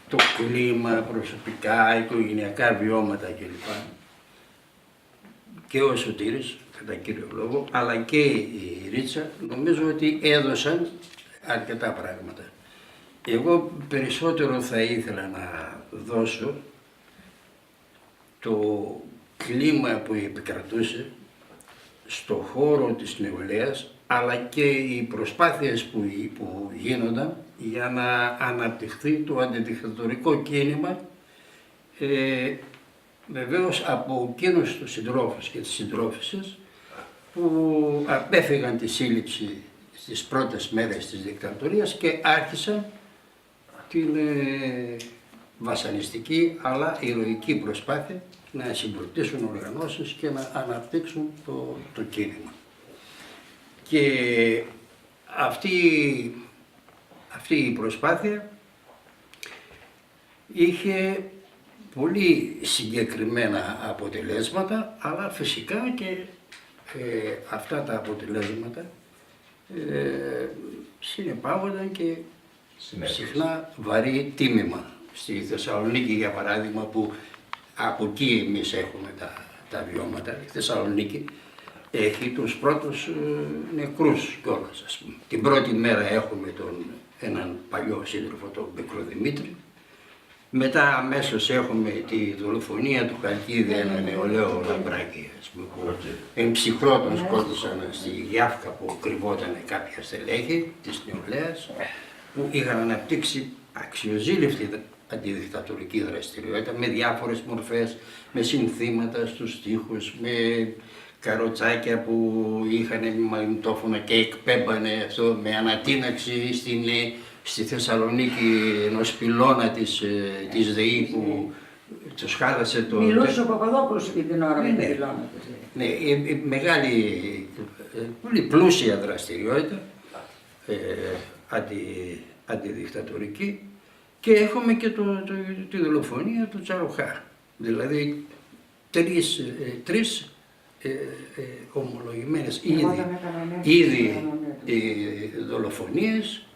το κλίμα, προσωπικά, οικογενειακά βιώματα κλπ. Και ο Σωτήρης, κατά κύριο λόγο, αλλά και η Ρίτσα, νομίζω ότι έδωσαν αρκετά πράγματα. Εγώ περισσότερο θα ήθελα να δώσω το κλίμα που επικρατούσε στο χώρο της νεολαίας, αλλά και οι προσπάθειες που γίνονταν για να αναπτυχθεί το αντιδικτατορικό κίνημα, βεβαίως από εκείνους τους συντρόφους και τις συντρόφισσες που απέφυγαν τη σύλληψη στις πρώτες μέρες της δικτατορίας και άρχισαν την βασανιστική αλλά ηρωική προσπάθεια να συγκροτήσουν οργανώσεις και να αναπτύξουν το κίνημα. Και αυτή η προσπάθεια είχε πολύ συγκεκριμένα αποτελέσματα, αλλά φυσικά και αυτά τα αποτελέσματα συνεπάγονταν και συχνά βαρύ τίμημα. Στη Θεσσαλονίκη, για παράδειγμα, που από εκεί εμείς έχουμε τα βιώματα, η Θεσσαλονίκη έχει τους πρώτους νεκρούς κιόλας, ας πούμε. Την πρώτη μέρα έχουμε έναν παλιό σύντροφο, τον Μπεκροδημήτρη. Μετά αμέσως έχουμε τη δολοφονία του Χαλκίδη, ένα νεολαίο λαμπράκι, ας πούμε, που εμψυχρό τον σκότωσαν στη Γιάφκα που κρυβόταν κάποια στελέχη της νεολαίας, που είχαν αναπτύξει αξιοζήλευτη αντιδικτατορική δραστηριότητα με διάφορες μορφές, με συνθήματα στους στίχους, με καροτσάκια που είχαν μαγνητόφωνα και εκπέμπανε αυτό, με ανατείναξη στη Θεσσαλονίκη ενός πυλώνα της ΔΕΗ που τους χάλασε το... Μιλούσε ο Παπαδόπουλος εκείνη την ώρα με τον πυλώνα της ΔΕΗ. Ναι, μεγάλη, πολύ πλούσια δραστηριότητα, αντιδικτατορική, και έχουμε και τη δολοφονία του Τσαρουχά. Δηλαδή τρεις ομολογημένες ήδη δολοφονίες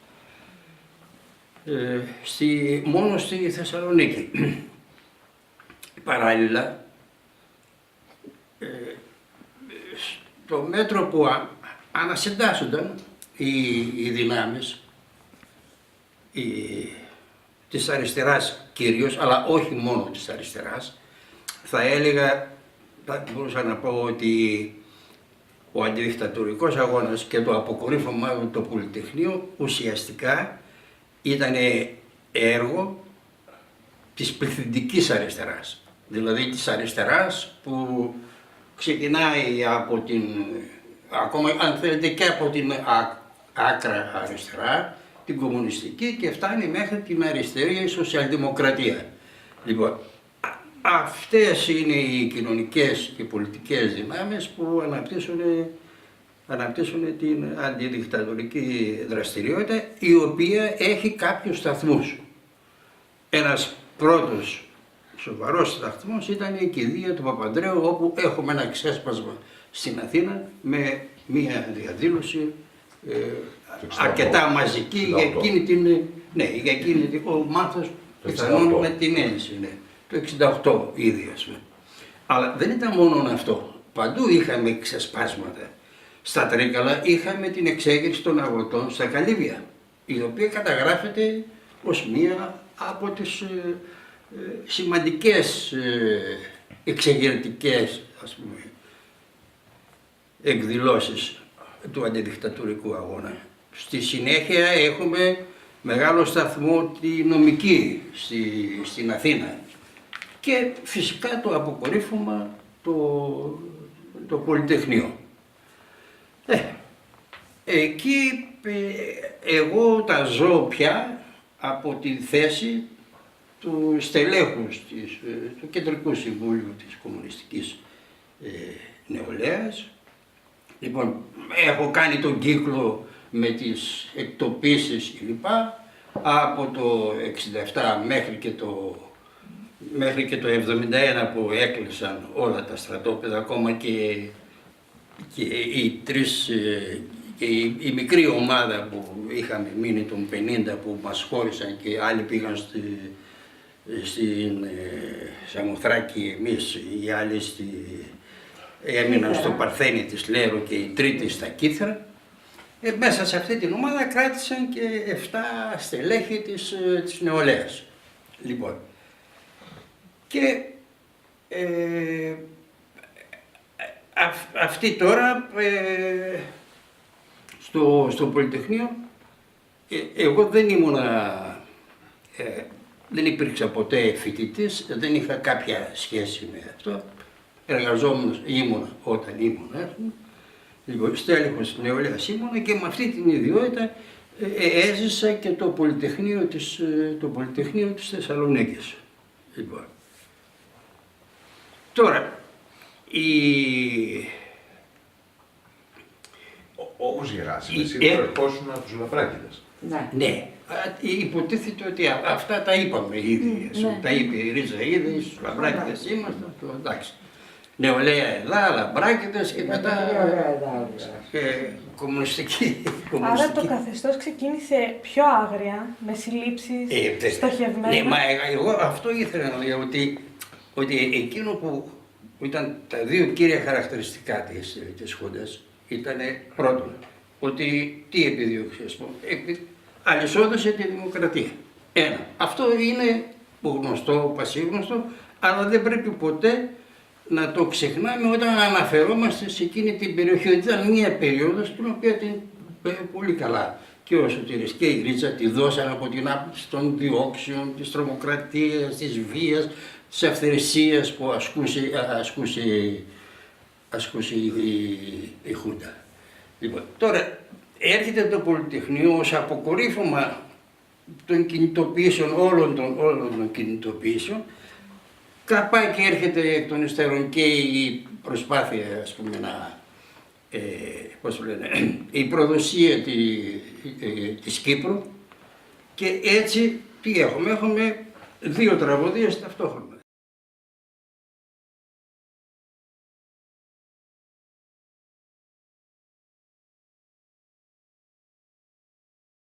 μόνο στη Θεσσαλονίκη. Παράλληλα, στο μέτρο που ανασυντάσσονταν οι δυνάμεις της αριστεράς κυρίως, αλλά όχι μόνο της αριστεράς, θα έλεγα, θα μπορούσα να πω ότι ο αντιδικτατορικός αγώνας και το αποκορύφωμα του το Πολυτεχνείο ουσιαστικά ήταν έργο της πληθυντικής αριστεράς. Δηλαδή της αριστεράς που ξεκινάει από την, ακόμα αν θέλετε και από την άκρα αριστερά, την κομμουνιστική, και φτάνει μέχρι την αριστερή σοσιαλδημοκρατία. Λοιπόν, αυτές είναι οι κοινωνικές και πολιτικές δυνάμεις που αναπτύσσουν την αντιδικτατορική δραστηριότητα, η οποία έχει κάποιους σταθμούς. Ένας πρώτος σοβαρός σταθμός ήταν η κηδεία του Παπανδρέου, όπου έχουμε ένα ξέσπασμα στην Αθήνα με μία διαδήλωση αρκετά μαζική για εκείνη την, ο Μάθος πιθανόν με την ένση, ναι, το 68 ήδη, ας πούμε. Αλλά δεν ήταν μόνο αυτό. Παντού είχαμε ξεσπάσματα. Στα Τρίκαλα είχαμε την εξέγερση των αγροτών στα Καλύβια, η οποία καταγράφεται ως μία από τις σημαντικές εξεγερτικές, ας πούμε, εκδηλώσεις του αντιδικτατορικού αγώνα. Στη συνέχεια έχουμε μεγάλο σταθμό τη νομική στην Αθήνα και φυσικά το αποκορύφωμα το Πολυτεχνείο. Εκεί εγώ τα ζω πια από τη θέση του στελέχους του Κεντρικού Συμβούλου της Κομμουνιστικής Νεολαίας. Λοιπόν, έχω κάνει τον κύκλο με τις εκτοπίσεις κλπ. Από το 67 μέχρι και το 71 που έκλεισαν όλα τα στρατόπεδα, ακόμα και οι τρεις, και η μικρή ομάδα που είχαμε μείνει των 50 που μας χώρισαν και άλλοι πήγαν στην Σαμοθράκη εμείς, οι άλλοι έμειναν στο Παρθένη της Λέρο και οι τρίτοι στα Κύθρα. Μέσα σε αυτή την ομάδα κράτησαν και 7 στελέχη της νεολαίας. Λοιπόν, και αυτοί τώρα στο Πολυτεχνείο, εγώ δεν ήμουνα, δεν υπήρξα ποτέ φοιτητής, δεν είχα κάποια σχέση με αυτό. Εργαζόμενος ήμουνα όταν ήμουνα, λοιπόν, στέλεχος της νεολαίας ήμουνα και με αυτή την ιδιότητα έζησα και το Πολυτεχνείο της Θεσσαλονίκης. Λοιπόν. Τώρα, όπως γεράσαμε, εσύ προερχόσουν από τους Λαμπράκηδες. Ναι, υποτίθεται ότι αυτά τα είπαμε ήδη. Τα είπε η Ρίζα ήδη, στους Λαμπράκηδες ήμασταν, εντάξει. Νεολαία Ελλάδα, Λαμπράκηδες και μετά κομμουνιστική. Άρα το καθεστώς ξεκίνησε πιο άγρια, με συλλήψεις στοχευμένα. Ναι, μα εγώ αυτό ήθελα να λέω, ότι εκείνο που ήταν τα δύο κύρια χαρακτηριστικά της Χούντας ήταν πρώτον, ότι τι επιδίωξε, ας πούμε, αλυσόδωσε τη δημοκρατία. Ένα. Αυτό είναι γνωστό, πασίγνωστο, αλλά δεν πρέπει ποτέ να το ξεχνάμε όταν αναφερόμαστε σε εκείνη την περιοχή. Ήταν μία περίοδος την οποία την πολύ καλά και ο Σωτήρης και η Ρίτσα τη δώσαν από την άποψη των διώξεων, της τρομοκρατίας, της βίας, της αυθαιρεσίας που ασκούσε η Χούντα. Λοιπόν, τώρα έρχεται το Πολυτεχνείο ως αποκορύφωμα των κινητοποιήσεων, όλων των κινητοποιήσεων. Καπάει και έρχεται εκ των υστέρων και η προσπάθεια, ας πούμε, η προδοσία της Κύπρου και έτσι τι έχουμε, 2 τραγωδίες ταυτόχρονα.